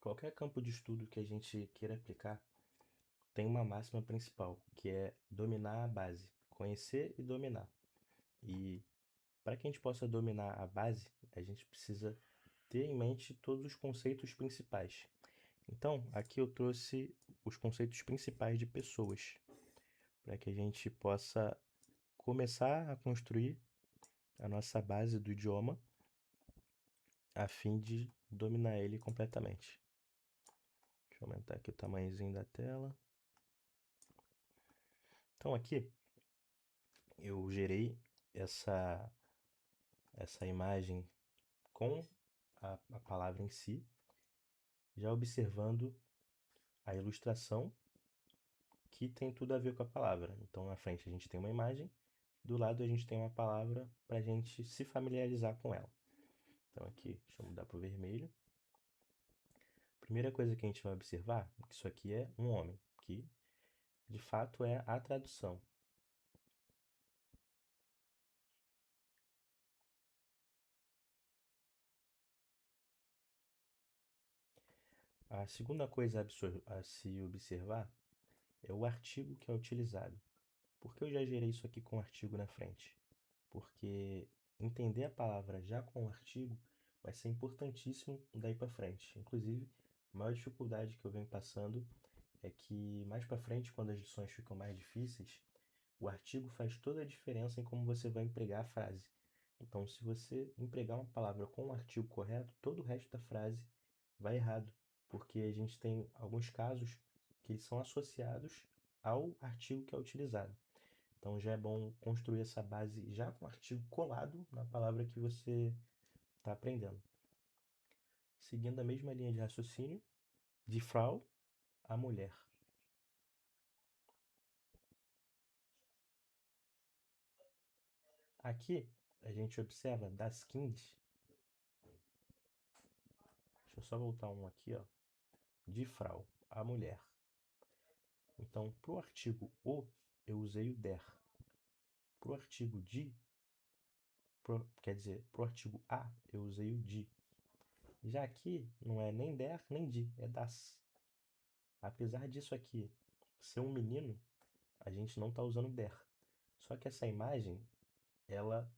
Qualquer campo de estudo que a gente queira aplicar tem uma máxima principal, que é dominar a base, conhecer e dominar. E para que a gente possa dominar a base, a gente precisa ter em mente todos os conceitos principais. Então, aqui eu trouxe os conceitos principais de pessoas, para que a gente possa começar a construir a nossa base do idioma a fim de dominar ele completamente. Deixa eu aumentar aqui o tamanhozinho da tela. Então aqui eu gerei essa, essa imagem com a palavra em si, já observando a ilustração que tem tudo a ver com a palavra. Então na frente a gente tem uma imagem, do lado a gente tem uma palavra para a gente se familiarizar com ela. Então aqui, deixa eu mudar para o vermelho. Primeira coisa que a gente vai observar é que isso aqui é um homem, que de fato é a tradução. A segunda coisa a se observar é o artigo que é utilizado. Por que eu já gerei isso aqui com artigo na frente? Porque entender a palavra já com o artigo vai ser importantíssimo daí para frente. Inclusive, a maior dificuldade que eu venho passando é que mais para frente, quando as lições ficam mais difíceis, o artigo faz toda a diferença em como você vai empregar a frase. Então, se você empregar uma palavra com o artigo correto, todo o resto da frase vai errado, porque a gente tem alguns casos que eles são associados ao artigo que é utilizado. Então já é bom construir essa base já com o artigo colado na palavra que você está aprendendo. Seguindo a mesma linha de raciocínio, de Frau, a mulher. Aqui a gente observa das Kings. Deixa eu só voltar um aqui, ó. De Frau, a mulher. Então, para o artigo o, eu usei o der. Para o artigo de, quer dizer, para o artigo a, eu usei o de. Já aqui não é nem der nem de, é das. Apesar disso aqui ser um menino, a gente não está usando der. Só que essa imagem, ela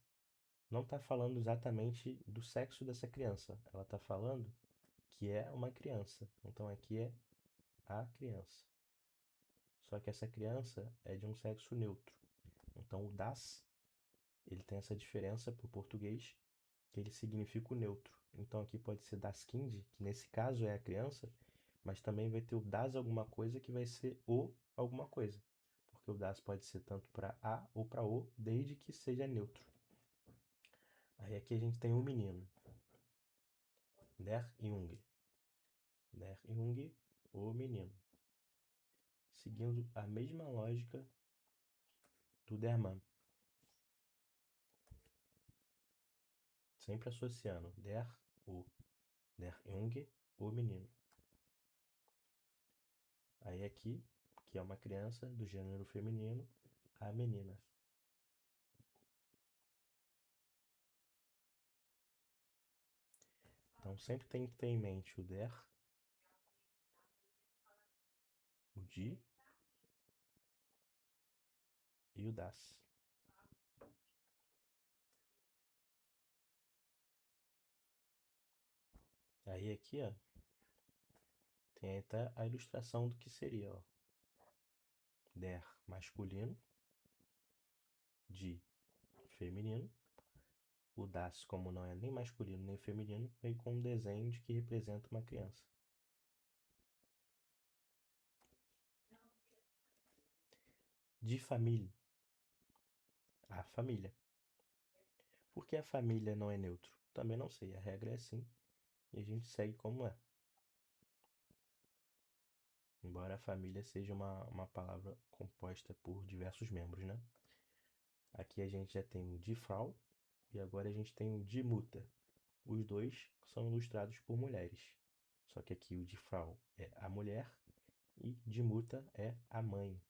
não está falando exatamente do sexo dessa criança. Ela está falando que é uma criança. Então aqui é a criança. Só que essa criança é de um sexo neutro. Então o das, ele tem essa diferença para o português, que ele significa o neutro. Então aqui pode ser das kind, que nesse caso é a criança, mas também vai ter o das alguma coisa que vai ser o alguma coisa. Porque o das pode ser tanto para a ou para o, desde que seja neutro. Aí aqui a gente tem o menino. Der Junge. Der Junge, o menino. Seguindo a mesma lógica do der Mann. Sempre associando der, o. Der Junge, o menino. Aí aqui, que é uma criança do gênero feminino, a menina. Então sempre tem que ter em mente o der, o de e o das. Aí aqui, ó, tem até a ilustração do que seria, ó. Der masculino, de feminino. O das, como não é nem masculino nem feminino, vem com um desenho de que representa uma criança. De família, a família. Por que a família não é neutro? Também não sei, a regra é assim e a gente segue como é. Embora a família seja uma palavra composta por diversos membros, né? Aqui a gente já tem o die Frau e agora a gente tem o die Mutter. Os dois são ilustrados por mulheres. Só que aqui o die Frau é a mulher e die Mutter é a mãe.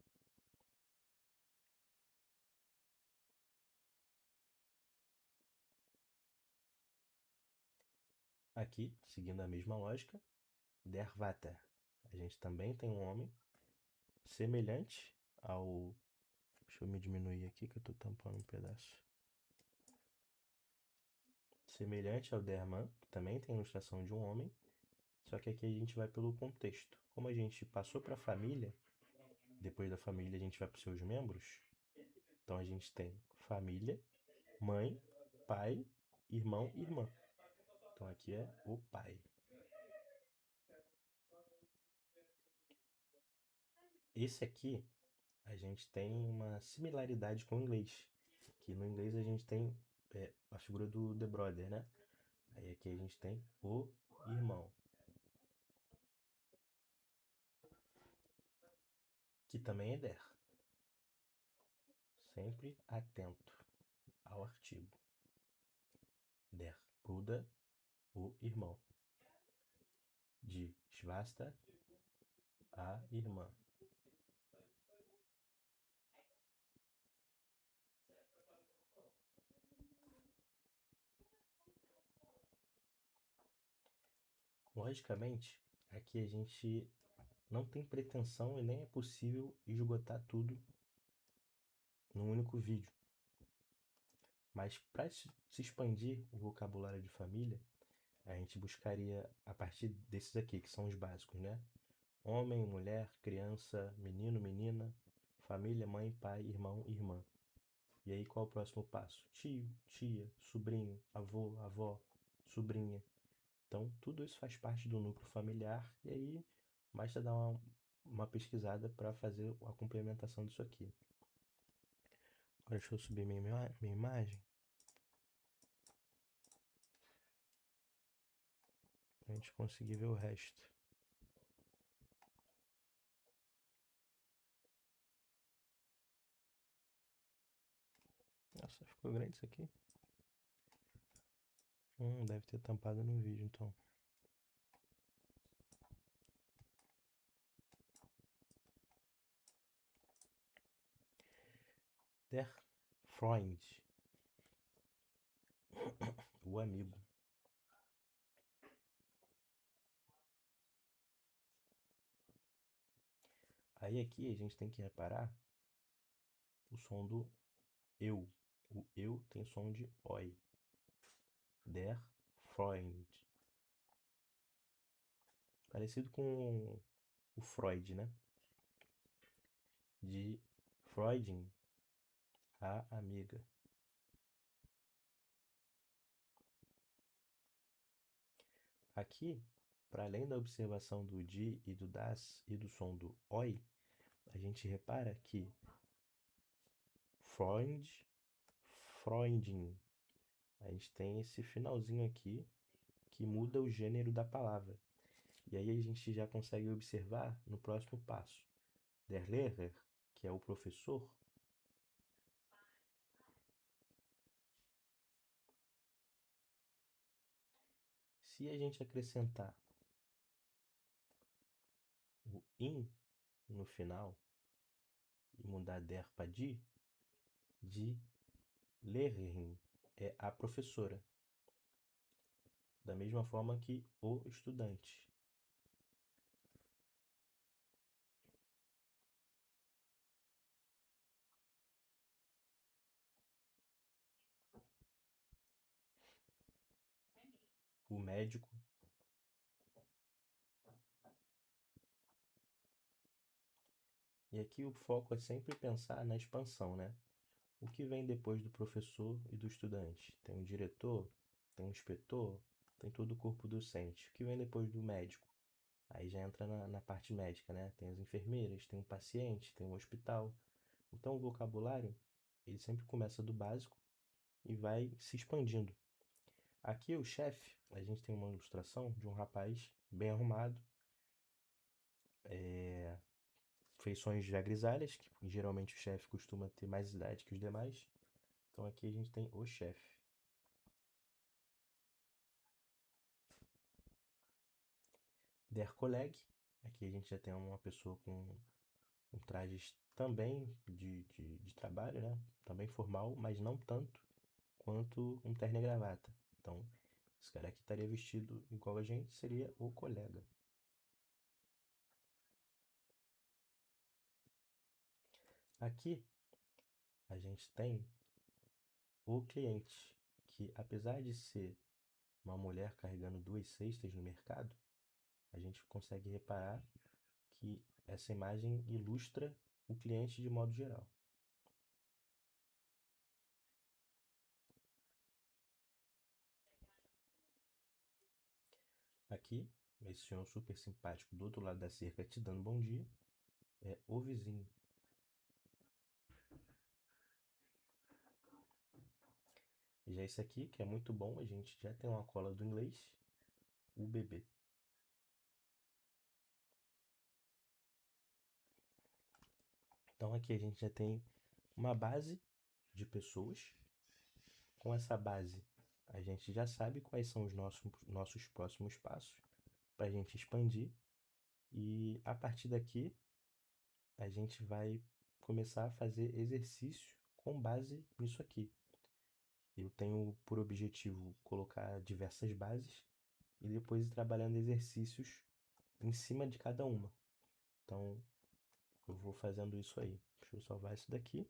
Aqui, seguindo a mesma lógica, Der Vater. A gente também tem um homem semelhante ao. Deixa eu me diminuir aqui que eu tô tampando um pedaço. Semelhante ao Der Mann, que também tem a ilustração de um homem, só que aqui a gente vai pelo contexto. Como a gente passou para a família, depois da família a gente vai para os seus membros, então a gente tem família, mãe, pai, irmão e irmã. Então aqui é o pai. Esse aqui a gente tem uma similaridade com o inglês, que no inglês a gente tem a figura do the brother, né? Aí aqui a gente tem o irmão, que também é der. Sempre atento ao artigo. Der Bruder, o irmão. De Schwester, a irmã. Logicamente, aqui a gente não tem pretensão e nem é possível esgotar tudo num único vídeo. Mas para se expandir o vocabulário de família, a gente buscaria a partir desses aqui, que são os básicos, né? Homem, mulher, criança, menino, menina, família, mãe, pai, irmão, irmã. E aí qual é o próximo passo? Tio, tia, sobrinho, avô, avó, sobrinha. Então tudo isso faz parte do núcleo familiar e aí basta dar uma pesquisada para fazer a complementação disso aqui. Agora deixa eu subir minha imagem para a gente conseguir ver o resto. Nossa, ficou grande isso aqui? Deve ter tampado no vídeo então. Der Freund, o amigo. Aí aqui a gente tem que reparar o som do eu. O eu tem som de oi. Der Freund. Parecido com o Freud, né? De Freudin, a amiga. Aqui, para além da observação do de e do das e do som do oi, a gente repara que Freund, Freundin, a gente tem esse finalzinho aqui que muda o gênero da palavra. E aí a gente já consegue observar no próximo passo. Der Lehrer, que é o professor, se a gente acrescentar o in no final e mudar der para de Lehrerin é a professora, da mesma forma que o estudante. O médico. E aqui o foco é sempre pensar na expansão, né? O que vem depois do professor e do estudante? Tem um diretor, tem um inspetor, tem todo o corpo docente. O que vem depois do médico? Aí já entra na parte médica, né? Tem as enfermeiras, tem um paciente, tem um hospital. Então o vocabulário, ele sempre começa do básico e vai se expandindo. Aqui o chefe, a gente tem uma ilustração de um rapaz bem arrumado, feições já grisalhas, que geralmente o chefe costuma ter mais idade que os demais. Então aqui a gente tem o chefe. Der Kollege, aqui a gente já tem uma pessoa com um trajes também de trabalho, né? Também formal, mas não tanto quanto um terno e gravata. Então, esse cara aqui estaria vestido igual a gente, seria o colega. Aqui a gente tem o cliente, que apesar de ser uma mulher carregando duas cestas no mercado, a gente consegue reparar que essa imagem ilustra o cliente de modo geral. Aqui, esse senhor super simpático do outro lado da cerca te dando bom dia, é o vizinho. Já esse aqui, que é muito bom, a gente já tem uma cola do inglês, o bebê. Então aqui a gente já tem uma base de pessoas. Com essa base, a gente já sabe quais são os nossos próximos passos para a gente expandir. E a partir daqui, a gente vai começar a fazer exercício com base nisso aqui. Eu tenho por objetivo colocar diversas bases e depois ir trabalhando exercícios em cima de cada uma. Então, eu vou fazendo isso aí. Deixa eu salvar isso daqui.